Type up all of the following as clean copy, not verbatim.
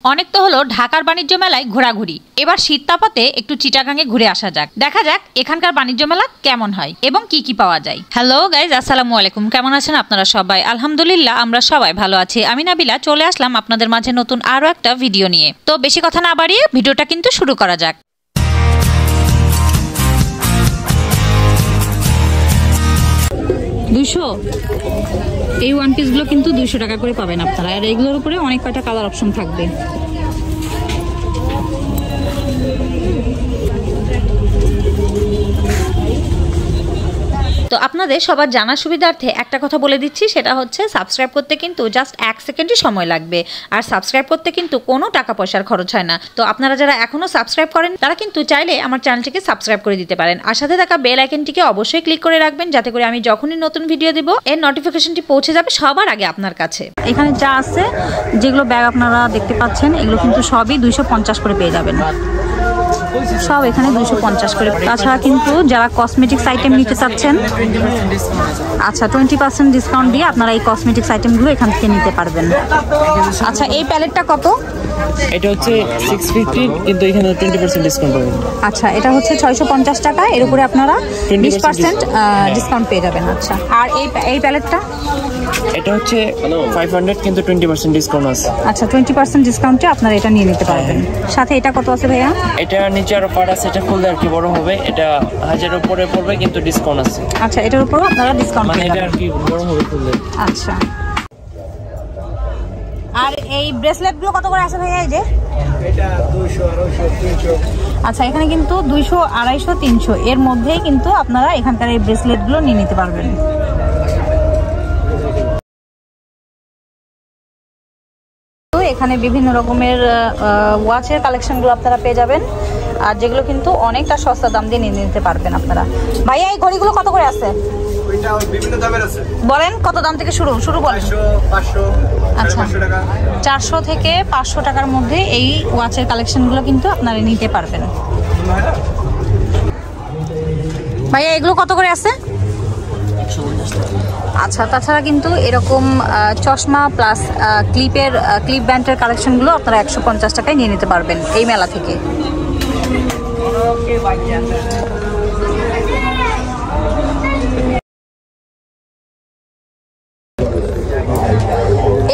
অনেক তো হলো ঢাকার বাণিজ্য মেলায় ঘোরাঘুরি। এবার শীত তাপাতে একটু চিটাগাঙে ঘুরে আসা যাক, দেখা যাক এখানকার বাণিজ্য মেলা কেমন হয় এবং কি কি পাওয়া যায়। হ্যালো গাইজ, আসসালামু আলাইকুম। কেমন আছেন আপনারা সবাই? আলহামদুলিল্লাহ আমরা সবাই ভালো আছি। আমি নাবিলা চলে আসলাম আপনাদের মাঝে নতুন আরো একটা ভিডিও নিয়ে। তো বেশি কথা না বাড়িয়ে ভিডিওটা কিন্তু শুরু করা যাক। 200 এই ওয়ান পিসগুলো কিন্তু 200 টাকা করে পাবেন আপনারা। আর এইগুলোর উপরে অনেক কয়টা কালার অপশন থাকবে। তো আপনাদের সবার জানার সুবিধার্থে একটা কথা বলে দিচ্ছি, সেটা হচ্ছে সাবস্ক্রাইব করতে কিন্তু জাস্ট 1 সেকেন্ডই সময় লাগবে। আর সাবস্ক্রাইব করতে কিন্তু কোনো টাকা পয়সার খরচ হয় না। তো আপনারা যারা এখনো সাবস্ক্রাইব করেন তারা কিন্তু চাইলে আমার চ্যানেলটিকে সাবস্ক্রাইব করে দিতে পারেন। আর সাথে থাকা বেল আইকনটিকে অবশ্যই ক্লিক করে রাখবেন, যাতে করে আমি যখনই নতুন ভিডিও দেব এর নোটিফিকেশনটি পৌঁছে যাবে সবার আগে আপনার কাছে। এখানে যা আছে, যেগুলো ব্যাগ আপনারা দেখতে পাচ্ছেন, এগুলো কিন্তু সবই 250 করে পেয়ে যাবেন। সব এখানে 250 করে। তাছাড়া কিন্তু যারা কসমেটিক্স আইটেম নিতে চাচ্ছেন, আচ্ছা 20% ডিসকাউন্ট দিয়ে আপনারা এই কসমেটিক্স আইটেমগুলো এখান থেকে নিতে পারবেন। আচ্ছা এই প্যালেটটা কত? এটা হচ্ছে 650, কিন্তু এখানে 20% ডিসকাউন্ট পাবেন। আচ্ছা এটা হচ্ছে 650 টাকা, এর উপরে আপনারা 20% ডিসকাউন্ট পেয়ে যাবেন। আচ্ছা আর এই প্যালেটটা? এটা হচ্ছে 500, কিন্তু 20% ডিসকাউন্ট আছে। আচ্ছা 20% ডিসকাউন্টে আপনারা এটা নিয়ে নিতে পারবেন। সাথে এটা কত আছে ভাইয়া? এটা নিচে আরো পার্ট আছে, এটা খুললে আর কি বড় হবে। এটা 1000 এর উপরে পড়বে, কিন্তু ডিসকাউন্ট আছে। আচ্ছা এটার উপরও আপনারা ডিসকাউন্ট মানে পেয়ে এটা যাবেন। আর কি বড় হবে খুললে। আচ্ছা আর এই ব্রেসলেটগুলো কত করে আছে ভাইয়া? এই যে এটা 200, 250, 300। আচ্ছা এখানে কিন্তু 200, 250, 300 এর মধ্যেই কিন্তু আপনারা এখানকার এই ব্রেসলেটগুলো নিয়ে নিতে পারবেন। এখানে বিভিন্ন রকমের ওয়াচের কালেকশনগুলো আপনারা পেয়ে যাবেন, আর যেগুলো কিন্তু অনেকটা সস্তা দাম দিয়ে নিয়ে নিতে পারবেন আপনারা। ভাইয়া এই ঘড়িগুলো কত করে আছে? ওইটা বিভিন্ন দামের আছে। বলেন কত দাম থেকে শুরু বলেন। 500, আচ্ছা 500 টাকা। 400 থেকে 500 টাকার মধ্যে এই ওয়াচের কালেকশনগুলো কিন্তু আপনারা নিতে পারবেন। ভাইয়া এগুলো কত করে আছে? আচ্ছা তাছাড়া কিন্তু এরকম চশমা প্লাস ক্লিপ ব্যান্ডের কালেকশনগুলো আপনারা 150 টাকায় নিয়ে নিতে পারবেন এই মেলা থেকে।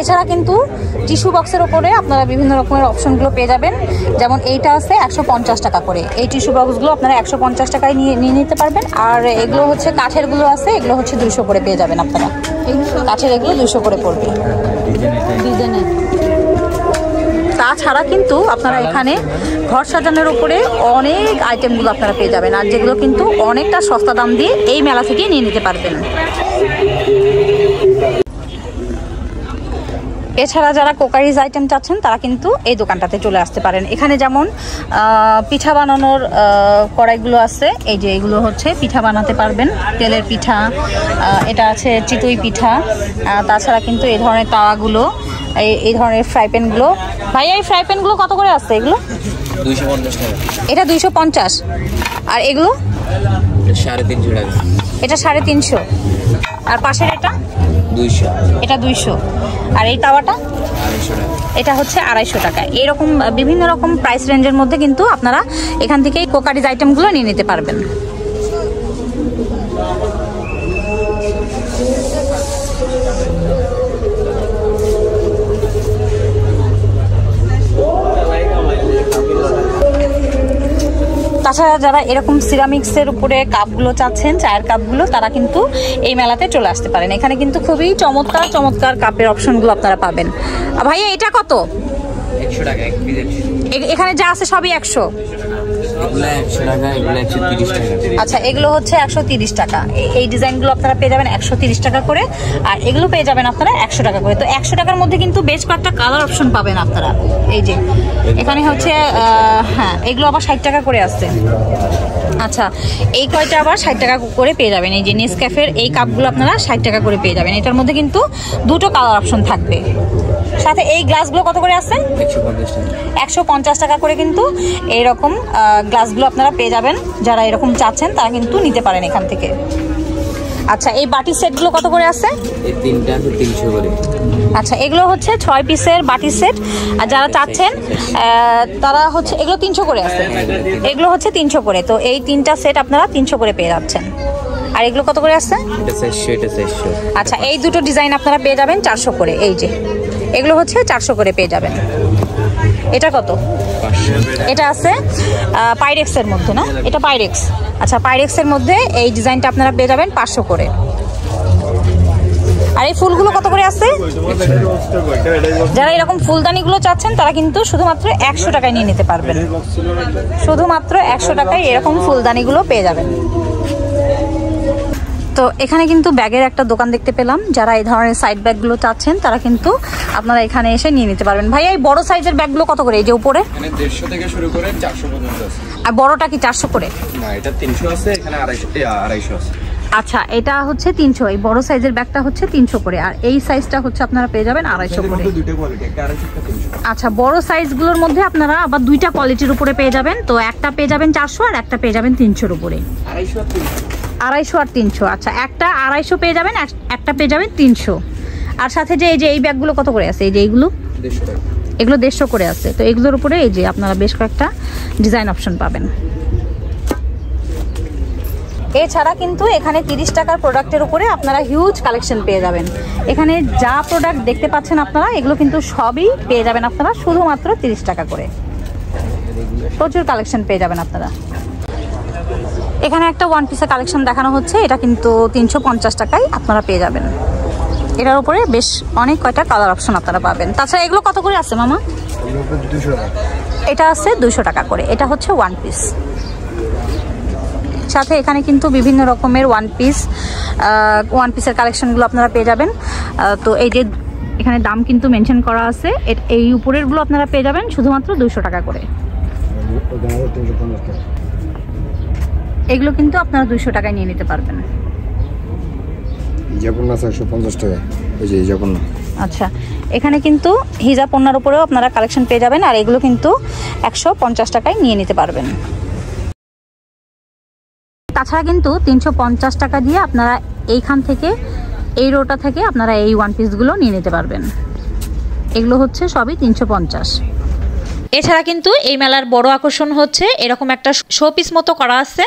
এছাড়া কিন্তু টিস্যু বক্সের ওপরে আপনারা বিভিন্ন রকমের অপশনগুলো পেয়ে যাবেন। যেমন এইটা আছে 150 টাকা করে। এই টিস্যু বক্সগুলো আপনারা 150 টাকায় নিয়ে নিতে পারবেন। আর এগুলো হচ্ছে কাঠেরগুলো আছে, এগুলো হচ্ছে 200 করে পেয়ে যাবেন আপনারা। কাঠের এগুলো 200 করে পড়বে ডিজাইনের। তাছাড়া কিন্তু আপনারা এখানে ঘর সাজানোর উপরে অনেক আইটেমগুলো আপনারা পেয়ে যাবেন, আর যেগুলো কিন্তু অনেকটা সস্তা দাম দিয়ে এই মেলা থেকেই নিয়ে নিতে পারবেন। এছাড়া যারা কোকারিজ আইটেম চাচ্ছেন তারা কিন্তু এই দোকানটাতে চলে আসতে পারেন। এখানে যেমন পিঠা বানানোর কড়াইগুলো আছে, এই যে এগুলো হচ্ছে পিঠা বানাতে পারবেন, তেলের পিঠা। এটা আছে চিতই পিঠা। তাছাড়া কিন্তু এই ধরনের তাওয়াগুলো, এই ধরনের ফ্রাই প্যানগুলো। ভাইয়া এই ফ্রাই প্যানগুলো কত করে আসছে? এগুলো 250 টাকা। এটা 250। আর এগুলো 350 টাকা। এটা 350। আর পাশের এটা 200, এটা 200। আর এই তাওয়াটা 250 টাকা। এটা হচ্ছে 250 টাকা। এরকম বিভিন্ন রকম প্রাইস রেঞ্জের মধ্যে কিন্তু আপনারা এখান থেকে এই কোকারিজ আইটেমগুলো নিয়ে নিতে পারবেন। তাছাড়া যারা এরকম সিরামিক্সের উপরে কাপগুলো চাচ্ছেন, চায়ের কাপগুলো, তারা কিন্তু এই মেলাতে চলে আসতে পারেন। এখানে কিন্তু খুবই চমৎকার চমৎকার কাপের অপশনগুলো আপনারা পাবেন। ভাইয়া এটা কত? 100 টাকা এক পিস। এখানে যা আছে সবই 100। এগুলো 100 টাকা, এগুলো 130 টাকা। আচ্ছা এগুলো হচ্ছে 130 টাকা। এই ডিজাইনগুলো আপনারা পেয়ে যাবেন 130 টাকা করে, আর এগুলো পেয়ে যাবেন আপনারা 100 টাকা করে। তো 100 টাকার মধ্যে কিন্তু বেশ কয়েকটা কালার অপশন পাবেন আপনারা। এই যে এখানে হচ্ছে হ্যাঁ এগুলো আবার 60 টাকা করে আসছে। আচ্ছা এই কয়টা আবার 60 টাকা করে পেয়ে যাবেন। এই যে নেসক্যাফের এই কাপগুলো আপনারা 60 টাকা করে পেয়ে যাবেন। এটার মধ্যে কিন্তু দুটো কালার অপশন থাকবে। সাথে এই গ্লাসগুলো কত করে আছে? 150 টাকা করে কিন্তু এইরকম গ্লাসগুলো আপনারা পেয়ে যাবেন। যারা এরকম চাচ্ছেন তারা কিন্তু নিতে পারেন এখান থেকে। আচ্ছা, এই বাটি সেটগুলো কত করে আছে? এই তিনটা আছে 300 করে। আচ্ছা, এগুলো হচ্ছে 6 পিসের বাটি সেট। আর যারা চাচ্ছেন তারা হচ্ছে এগুলো 300 করে আছে। এগুলো হচ্ছে 300 করে। তো এই তিনটা সেট আপনারা 300 করে পেয়ে যাচ্ছেন। আর এগুলো কত করে আছে? এটা 400, এটা 400। আচ্ছা, এই দুটো ডিজাইন আপনারা পেয়ে যাবেন 400 করে। এই যে এগুলো হচ্ছে 400 করে পেয়ে যাবেন। এটা কত? 500। এটা আছে পাইরেক্সের মধ্যে, না? এটা পাইরেক্স। আচ্ছা, পাইরেক্সের মধ্যে এই ডিজাইনটা আপনারা পেয়ে যাবেন 500 করে। আর এই ফুলগুলো কত করে আছে? যারা এরকম ফুলদানিগুলো চাচ্ছেন তারা কিন্তু শুধুমাত্র 100 টাকায় নিয়ে নিতে পারবেন। শুধুমাত্র 100 টাকায় এরকম ফুলদানিগুলো পেয়ে যাবেন। তো এখানে কিন্তু ব্যাগের একটা দোকান দেখতে পেলাম। যারা এই ধরনের সাইড ব্যাগগুলো চাচ্ছেন তারা কিন্তু আপনারা এখানে এসে নিয়ে নিতে পারবেন। ভাইয়া, এই বড় সাইজের ব্যাগগুলো কত করে? এই যে উপরে 150 থেকে শুরু করে 400 পর্যন্ত আছে। আর বড়টা কি 400 করে? না, এটা 300 আছে, এখানে 250 আছে। আচ্ছা, এটা হচ্ছে 300। এই বড় সাইজের ব্যাগটা হচ্ছে 300 করে। আর এই সাইজটা হচ্ছে আপনারা পেয়ে যাবেন 250 করে। দুটো কোয়ালিটি, একটা 250 একটা 300। আচ্ছা, বড় সাইজগুলোর মধ্যে আপনারা আবার দুইটা কোয়ালিটির উপরে পেয়ে যাবেন। তো একটা পেয়ে যাবেন 400 আর একটা পেয়ে যাবেন 300-র উপরে। 250 আর 300। 250 আর 300। আচ্ছা, একটা 250 পেয়ে যাবেন, একটা পেয়ে যাবেন 300। আর সাথে যে এই ব্যাগগুলো কত করে আছে? এই যে এইগুলো 150 টাকা। এগুলো 150 করে আছে। তো এগুলোর উপরে এই যে আপনারা বেশ কয়েকটা ডিজাইন অপশন পাবেন। এছাড়া কিন্তু এখানে 30 টাকার প্রোডাক্টের উপরে আপনারা হিউজ কালেকশন পেয়ে যাবেন। এখানে যা প্রোডাক্ট দেখতে পাচ্ছেন আপনারা, এগুলো কিন্তু সবই পেয়ে যাবেন আপনারা শুধুমাত্র 30 টাকা করে। প্রচুর কালেকশন পেয়ে যাবেন আপনারা। এখানে একটা ওয়ান পিসের কালেকশন দেখানো হচ্ছে। এটা কিন্তু 350 টাকায় আপনারা পেয়ে যাবেন। এটার উপরে বেশ অনেক কয়টা কালার অপশন আপনারা পাবেন। তাছাড়া এগুলো কত করে আছে মামা? 200 টাকা। এটা আছে 200 টাকা করে। এটা হচ্ছে ওয়ান পিস। সাথে এখানে কিন্তু বিভিন্ন রকমের ওয়ান পিসের কালেকশনগুলো আপনারা পেয়ে যাবেন। তো এই যে এখানে দাম কিন্তু মেনশন করা আছে। এই উপরেরগুলো আপনারা পেয়ে যাবেন শুধুমাত্র 200 টাকা করে। এগুলো কিন্তু আপনারা 200 টাকায় নিয়ে নিতে পারবেন। হিজাবুন্না 450 টাকা। এই যে হিজাবুন্না। আচ্ছা, এখানে কিন্তু হিজাব ওড়নার উপরেও আপনারা কালেকশন পেয়ে যাবেন। আর এগুলো কিন্তু 150 টাকায় নিয়ে নিতে পারবেন। তাছাড়া কিন্তু 350 টাকা দিয়ে আপনারা এইখান থেকে, এই রোটা থেকে আপনারা এই ওয়ান পিসগুলো নিয়ে নিতে পারবেন। এগুলো হচ্ছে সবই 350। এছাড়া কিন্তু এই মেলার বড় আকর্ষণ হচ্ছে এরকম একটা শোপিস মতো করা আছে।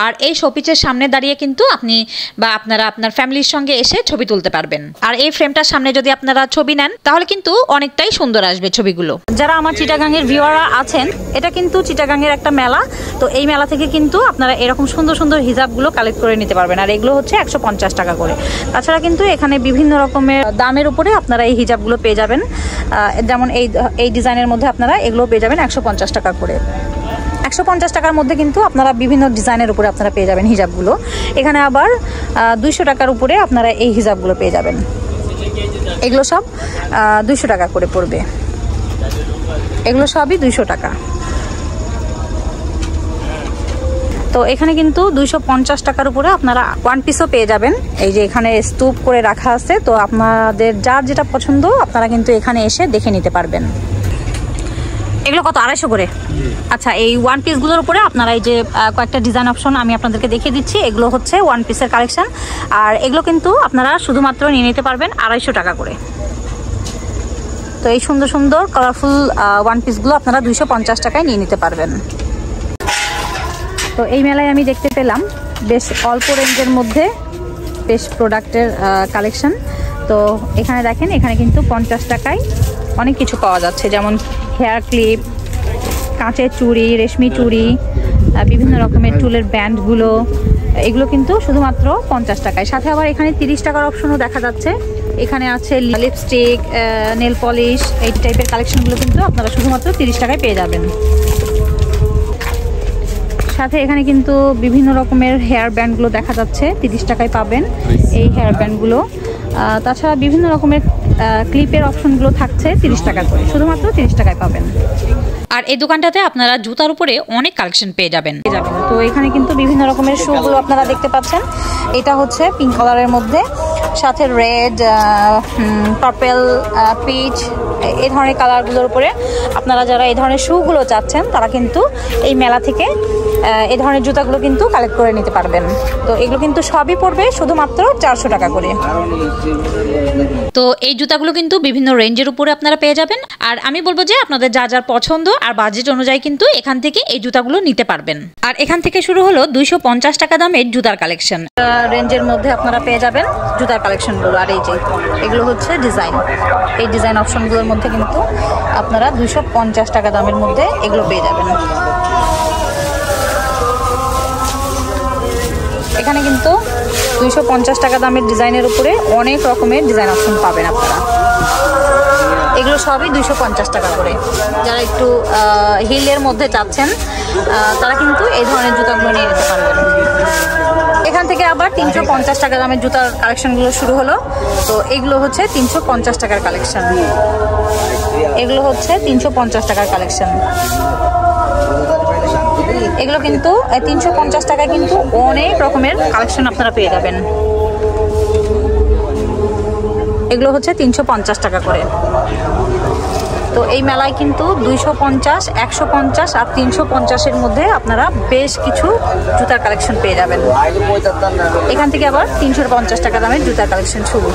আর এই শোপিসের সামনে দাঁড়িয়ে কিন্তু আপনি বা আপনারা আপনার ফ্যামিলির সঙ্গে এসে ছবি তুলতে পারবেন। আর এই ফ্রেমটার সামনে যদি আপনারা ছবি নেন তাহলে কিন্তু অনেকটাই সুন্দর আসবে ছবিগুলো। যারা আমার চিটাগাংয়ের ভিউয়াররা আছেন, এটা কিন্তু চিটাগাংয়ের একটা মেলা। তো এই মেলা থেকে কিন্তু আপনারা এরকম সুন্দর সুন্দর হিজাবগুলো কালেক্ট করে নিতে পারবেন। আর এগুলো হচ্ছে 150 টাকা করে। তাছাড়া কিন্তু এখানে বিভিন্ন রকমের দামের উপরে আপনারা এই হিজাবগুলো পেয়ে যাবেন। যেমন এই ডিজাইনের মধ্যে আপনারা এগুলো পেয়ে যাবেন 150 টাকা করে। 150 টাকার মধ্যে কিন্তু আপনারা বিভিন্ন ডিজাইনের উপরে আপনারা পেয়ে যাবেন হিজাবগুলো। এখানে আবার 200 টাকার উপরে আপনারা এই হিজাবগুলো পেয়ে যাবেন। এগুলো সব 200 টাকা করে পড়বে। এগুলো সবই 200 টাকা। তো এখানে কিন্তু 250 টাকার উপরে আপনারা ওয়ান পিসও পেয়ে যাবেন। এই যে এখানে স্তূপ করে রাখা আছে। তো আপনাদের যার যেটা পছন্দ আপনারা কিন্তু এখানে এসে দেখে নিতে পারবেন। এগুলো কত? 250 করে। আচ্ছা, এই ওয়ান পিসগুলোর উপরে আপনারা এই যে কয়েকটা ডিজাইন অপশন আমি আপনাদেরকে দেখিয়ে দিচ্ছি। এগুলো হচ্ছে ওয়ান পিসের কালেকশন। আর এগুলো কিন্তু আপনারা শুধুমাত্র নিয়ে নিতে পারবেন 250 টাকা করে। তো এই সুন্দর সুন্দর কালারফুল ওয়ান পিসগুলো আপনারা 250 টাকায় নিয়ে নিতে পারবেন। তো এই মেলায় আমি দেখতে পেলাম বেশ অল্প রেঞ্জের মধ্যে বেশ প্রোডাক্টের কালেকশন। তো এখানে দেখেন, এখানে কিন্তু 50 টাকায় অনেক কিছু পাওয়া যাচ্ছে। যেমন হেয়ার ক্লিপ, কাঁচের চুড়ি, রেশমি চুড়ি, বিভিন্ন রকমের চুলের ব্যান্ডগুলো, এগুলো কিন্তু শুধুমাত্র 50 টাকায়। সাথে আবার এখানে 30 টাকার অপশনও দেখা যাচ্ছে। এখানে আছে লিপস্টিক, নেল পলিশ, এই টাইপের কালেকশনগুলো কিন্তু আপনারা শুধুমাত্র 30 টাকায় পেয়ে যাবেন। সাথে এখানে কিন্তু বিভিন্ন রকমের হেয়ার ব্যান্ডগুলো দেখা যাচ্ছে, 30 টাকায় পাবেন এই হেয়ার ব্যান্ডগুলো। তাছাড়া বিভিন্ন রকমের ক্লিপের অপশনগুলো থাকছে 30 টাকা করে, শুধুমাত্র 30 টাকায় পাবেন। আর এই দোকানটাতে আপনারা জুতার উপরে অনেক কালেকশন পেয়ে যাবেন। তো এখানে কিন্তু বিভিন্ন রকমের শুগুলো আপনারা দেখতে পাচ্ছেন। এটা হচ্ছে পিঙ্ক কালারের মধ্যে, সাথে রেড, পার্পেল, পিচ, এই ধরনের কালারগুলোর উপরে আপনারা যারা এই ধরনের শুগুলো চাচ্ছেন তারা কিন্তু এই মেলা থেকে এই ধরনের জুতাগুলো কিন্তু কালেক্ট করে নিতে পারবেন। তো এগুলো কিন্তু সবই পড়বে শুধুমাত্র 400 টাকা করে। তো এই জুতাগুলো কিন্তু বিভিন্ন রেঞ্জের উপরে আপনারা পেয়ে যাবেন। আর আমি বলবো যে আপনাদের যা যার পছন্দ আর বাজেট অনুযায়ী কিন্তু এখান থেকে এই জুতাগুলো নিতে পারবেন। আর এখান থেকে শুরু হলো 250 টাকা দামের জুতার কালেকশন। রেঞ্জের মধ্যে আপনারা পেয়ে যাবেন জুতার কালেকশনগুলো। আর এই যে এগুলো হচ্ছে ডিজাইন, এই ডিজাইন অপশনগুলোর মধ্যে কিন্তু আপনারা 250 টাকা দামের মধ্যে এগুলো পেয়ে যাবেন। এখানে কিন্তু 250 টাকা দামের ডিজাইনের উপরে অনেক রকমের ডিজাইন অপশন পাবেন আপনারা। এগুলো সবই 250 টাকা করে। যারা একটু হিলের মধ্যে চাচ্ছেন তারা কিন্তু এই ধরনের জুতাগুলো নিয়ে নিতে পারবেন। এখান থেকে আবার 350 টাকা দামের জুতার কালেকশনগুলো শুরু হলো। তো এগুলো হচ্ছে 350 টাকার কালেকশন। এগুলো হচ্ছে 350 টাকার কালেকশন। এগুলো কিন্তু 350 টাকায় কিন্তু অনেক রকমের কালেকশন আপনারা পেয়ে যাবেন। এগুলো হচ্ছে 350 টাকা করে। তো এই মেলায় কিন্তু 250, 150 আর 350-এর মধ্যে আপনারা বেশ কিছু জুতার কালেকশন পেয়ে যাবেন। এখান থেকে আবার 350 টাকা দামের জুতার কালেকশন শুরু।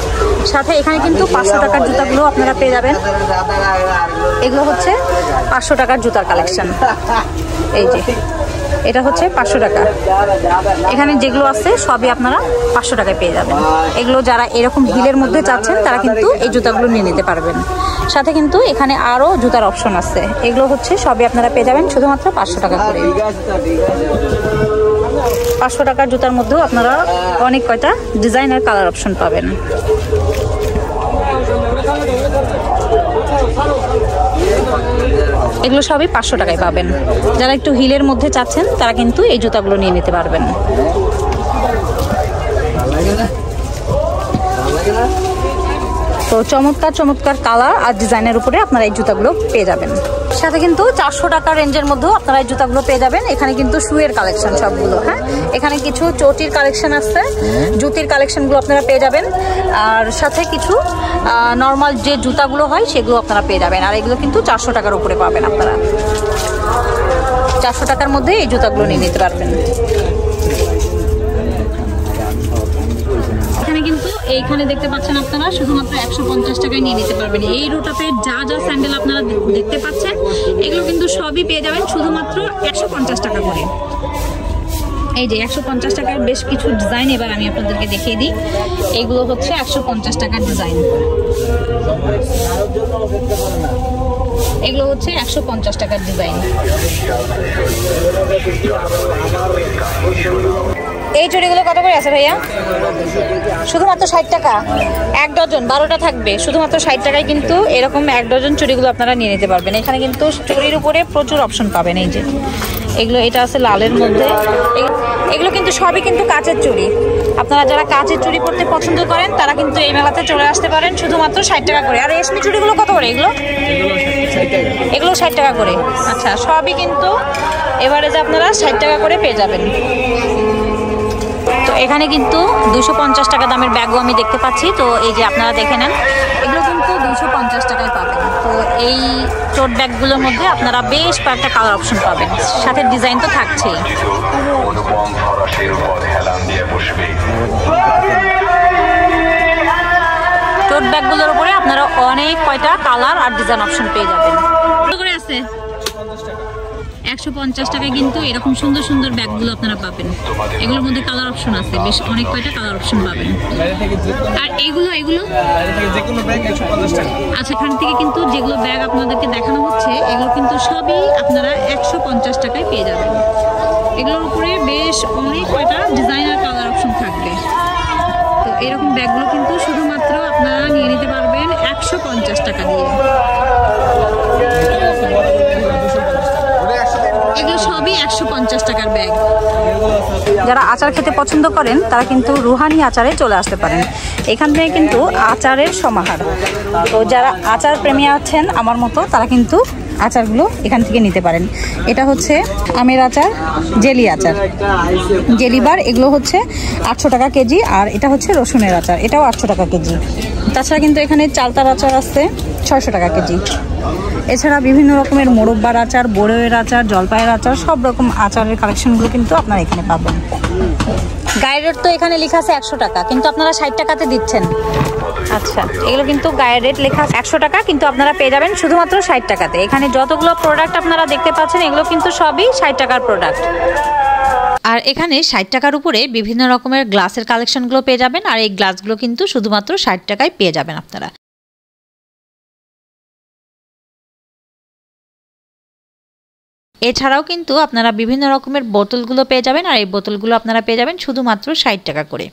সাথে এখানে কিন্তু 500 টাকার জুতাগুলো আপনারা পেয়ে যাবেন। এগুলো হচ্ছে 500 টাকার জুতার কালেকশন। এই যে এটা হচ্ছে 500 টাকা। এখানে যেগুলো আছে সবই আপনারা 500 টাকায় পেয়ে যাবেন। এগুলো যারা এরকম হিলের মধ্যে চাচ্ছেন তারা কিন্তু এই জুতাগুলো নিয়ে নিতে পারবেন। সাথে কিন্তু এখানে আরও জুতার অপশন আছে। এগুলো হচ্ছে সবই আপনারা পেয়ে যাবেন শুধুমাত্র 500 টাকা করে। 500 টাকার জুতার মধ্যেও আপনারা অনেক কয়টা ডিজাইনার কালার অপশন পাবেন। এগুলো সবই 500 টাকায় পাবেন। যারা একটু হিলের মধ্যে চাচ্ছেন তারা কিন্তু এই জুতাগুলো নিয়ে নিতে পারবেন। তো চমৎকার চমৎকার কালার আর ডিজাইনের উপরে আপনারা এই জুতাগুলো পেয়ে যাবেন। সাথে কিন্তু 400 টাকা রেঞ্জের মধ্যেও আপনারা এই জুতাগুলো পেয়ে যাবেন। এখানে কিন্তু শুয়ের কালেকশন সবগুলো। হ্যাঁ, এখানে কিছু চটির কালেকশন আছে, জুতির কালেকশনগুলো আপনারা পেয়ে যাবেন। আর সাথে কিছু নর্মাল যে জুতাগুলো হয় সেগুলো আপনারা পেয়ে যাবেন। আর এগুলো কিন্তু 400 টাকার উপরে পাবেন আপনারা। 400 টাকার মধ্যে এই জুতাগুলো নিয়ে নিতে পারবেন। এখানে কিন্তু এইখানে দেখতে পাচ্ছেন আপনারা শুধুমাত্র 150 টাকায় নিয়ে নিতে পারবেন। এই রোটাপের যা যা স্যান্ডেল আপনারা দেখতে পাচ্ছেন এগুলো কিন্তু সবই পেয়ে যাবেন শুধুমাত্র 150 টাকা করে। এই যে 150 টাকার বেশ কিছু ডিজাইন এবার আমি আপনাদেরকে দেখিয়ে দিই। এগুলো হচ্ছে 150 টাকার ডিজাইন। এগুলো হচ্ছে 150 টাকার ডিজাইন। এই চুড়িগুলো কত করে আছে ভাইয়া? শুধুমাত্র 60 টাকা। 1 ডজন 12টা থাকবে শুধুমাত্র 60 টাকায় কিন্তু এরকম 1 ডজন চুড়িগুলো আপনারা নিয়ে নিতে পারবেন। এখানে কিন্তু চুড়ির উপরে প্রচুর অপশন পাবেন। এই যে এগুলো, এটা আছে লালের মধ্যে। এগুলো কিন্তু সবই কিন্তু কাচের চুড়ি। আপনারা যারা কাচের চুড়ি পরতে পছন্দ করেন তারা কিন্তু এই মেলাতে চলে আসতে পারেন শুধুমাত্র 60 টাকা করে। আর রেশমি চুড়িগুলো কত করে? এগুলো 60 টাকা করে। আচ্ছা, সবই কিন্তু এবারে যে আপনারা 60 টাকা করে পেয়ে যাবেন। তো এখানে কিন্তু 250 টাকা দামের ব্যাগও আমি দেখতে পাচ্ছি। তো এই যে আপনারা দেখে নেন, এগুলো কিন্তু 250 টাকায় পাবেন। তো এই টোট ব্যাগগুলোর মধ্যে আপনারা বেশ কয়েকটা কালার অপশন পাবেন, সাথে ডিজাইন তো থাকছেই। টোট ব্যাগগুলোর উপরে আপনারা অনেক কয়টা কালার আর ডিজাইন অপশন পেয়ে যাবেন। কত করে আছে? 150 টাকায় কিন্তু এরকম সুন্দর সুন্দর ব্যাগগুলো আপনারা পাবেন। এগুলোর মধ্যে কালার অপশন আছে, বেশ অনেক কয়টা কালার অপশন পাবেন। আর এগুলো আচ্ছা, এখান থেকে কিন্তু যেগুলো ব্যাগ আপনাদেরকে দেখানো হচ্ছে এগুলো কিন্তু সবই আপনারা 150 টাকায় পেয়ে যাবেন। এগুলোর উপরে বেশ অনেক কয়টা ডিজাইনার কালার অপশন থাকবে। তো এরকম ব্যাগগুলো কিন্তু শুধুমাত্র আপনারা নিয়ে নিতে পারবেন 150 টাকা দিয়ে। এগুলো সবই 150 টাকার ব্যাগ। যারা আচার খেতে পছন্দ করেন তারা কিন্তু রুহানি আচারে চলে আসতে পারেন। এখান থেকে কিন্তু আচারের সমাহার। তো যারা আচার প্রেমী আছেন আমার মতো তারা কিন্তু আচারগুলো এখান থেকে নিতে পারেন। এটা হচ্ছে আমের আচার, জেলি আচার, জেলি বার, এগুলো হচ্ছে 800 টাকা কেজি। আর এটা হচ্ছে রসুনের আচার, এটাও 800 টাকা কেজি। তাছাড়া কিন্তু এখানে চালতার আচার আছে 600 টাকা কেজি। এছাড়া বিভিন্ন রকমের মোরব্বার আচার, বড়ইয়ের আচার, জলপাইয়ের আচার, সব রকম আচারের কালেকশনগুলো কিন্তু আপনারা এখানে পাবেন। গায়ের রেট তো এখানে লেখা আছে 100 টাকা, কিন্তু আপনারা 60 টাকাতে দিচ্ছেন। আচ্ছা, এগুলো কিন্তু গায়ের রেট লেখা 100 টাকা, কিন্তু আপনারা পেয়ে যাবেন শুধুমাত্র 60 টাকাতে। এখানে যতগুলো প্রোডাক্ট আপনারা দেখতে পাচ্ছেন এগুলো কিন্তু সবই 60 টাকার প্রোডাক্ট। আর এখানে 60 টাকার উপরে বিভিন্ন রকমের গ্লাসের কালেকশনগুলো পেয়ে যাবেন। আর এই গ্লাসগুলো কিন্তু শুধুমাত্র 60 টাকায় পেয়ে যাবেন আপনারা। এছাড়াও কিন্তু আপনারা বিভিন্ন রকমের বোতলগুলো পেয়ে যাবেন। আর এই বোতলগুলো আপনারা পেয়ে যাবেন শুধুমাত্র 60 টাকা করে।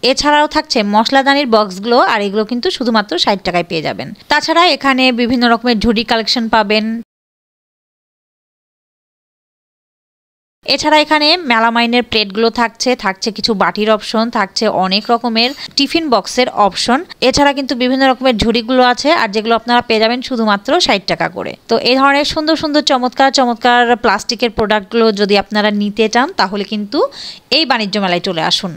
এছাড়াও থাকছে মশলাদানির বক্সগুলো, আর এগুলো কিন্তু শুধুমাত্র 60 টাকায় পেয়ে যাবেন। তাছাড়া এখানে বিভিন্ন রকমের ঝুড়ি কালেকশন পাবেন। এছাড়া এখানে মেলামাইনের প্লেটগুলো থাকছে কিছু বাটির অপশন, থাকছে অনেক রকমের টিফিন বক্সের অপশন। এছাড়া কিন্তু বিভিন্ন রকমের ঝুড়িগুলো আছে, আর যেগুলো আপনারা পেয়ে যাবেন শুধুমাত্র 60 টাকা করে। তো এই ধরনের সুন্দর সুন্দর চমৎকার চমৎকার প্লাস্টিকের প্রোডাক্টগুলো যদি আপনারা নিতে চান তাহলে কিন্তু এই বাণিজ্য মেলায় চলে আসুন।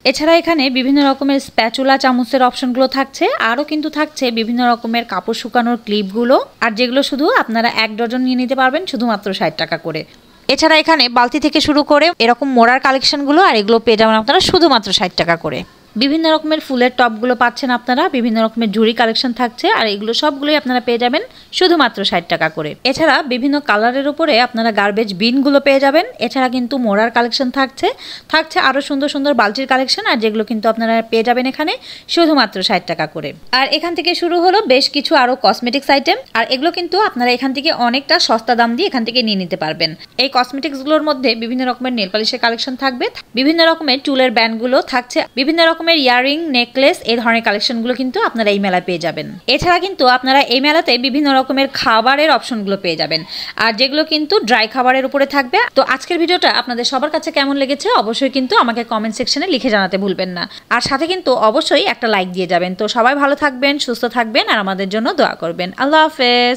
এছাড়া এখানে বিভিন্ন রকমের স্প্যাচুলা চামচের অপশনগুলো থাকছে, আরও কিন্তু থাকছে বিভিন্ন রকমের কাপড় শুকানোর ক্লিপগুলো, আর যেগুলো শুধু আপনারা 1 ডজন নিয়ে নিতে পারবেন শুধুমাত্র 60 টাকা করে। এছাড়া এখানে বালতি থেকে শুরু করে এরকম মোড়ার কালেকশনগুলো, আর এগুলো পেয়ে যাবেন আপনারা শুধুমাত্র 60 টাকা করে। বিভিন্ন রকমের ফুলের টপগুলো পাচ্ছেন আপনারা, বিভিন্ন রকমের ঝুড়ি কালেকশন থাকছে, আর এগুলো সবগুলোই আপনারা পেয়ে যাবেন শুধুমাত্র 60 টাকা করে। এছাড়া বিভিন্ন কালারের উপরে আপনারা গার্বেজ বিনগুলো পেয়ে যাবেন। এছাড়া কিন্তু মোড়ার কালেকশন থাকছে আরও সুন্দর সুন্দর বালতির কালেকশন, আর যেগুলো কিন্তু আপনারা পেয়ে যাবেন এখানে শুধুমাত্র 60 টাকা করে। আর এখান থেকে শুরু হলো বেশ কিছু আরও কসমেটিক্স আইটেম, আর এগুলো কিন্তু আপনারা এখান থেকে অনেকটা সস্তা দাম দিয়ে এখান থেকে নিয়ে নিতে পারবেন। এই কসমেটিক্সগুলোর মধ্যে বিভিন্ন রকমের নেল পালিশের কালেকশন থাকবে, বিভিন্ন রকমের চুলের ব্যান্ডগুলো থাকছে, বিভিন্ন রকমের ইয়ারিং, নেকলেস, এই ধরনের কালেকশনগুলো কিন্তু আপনারা এই মেলায় পেয়ে যাবেন। এছাড়া কিন্তু আপনারা এই মেলাতে বিভিন্ন রকমের খাবারের অপশনগুলো পেয়ে যাবেন, আর যেগুলো কিন্তু ড্রাই খাবারের উপরে থাকবে। তো আজকের ভিডিওটা আপনাদের সবার কাছে কেমন লেগেছে অবশ্যই কিন্তু আমাকে কমেন্ট সেকশনে লিখে জানাতে ভুলবেন না, আর সাথে কিন্তু অবশ্যই একটা লাইক দিয়ে যাবেন। তো সবাই ভালো থাকবেন, সুস্থ থাকবেন, আর আমাদের জন্য দোয়া করবেন। আল্লাহ হাফেজ।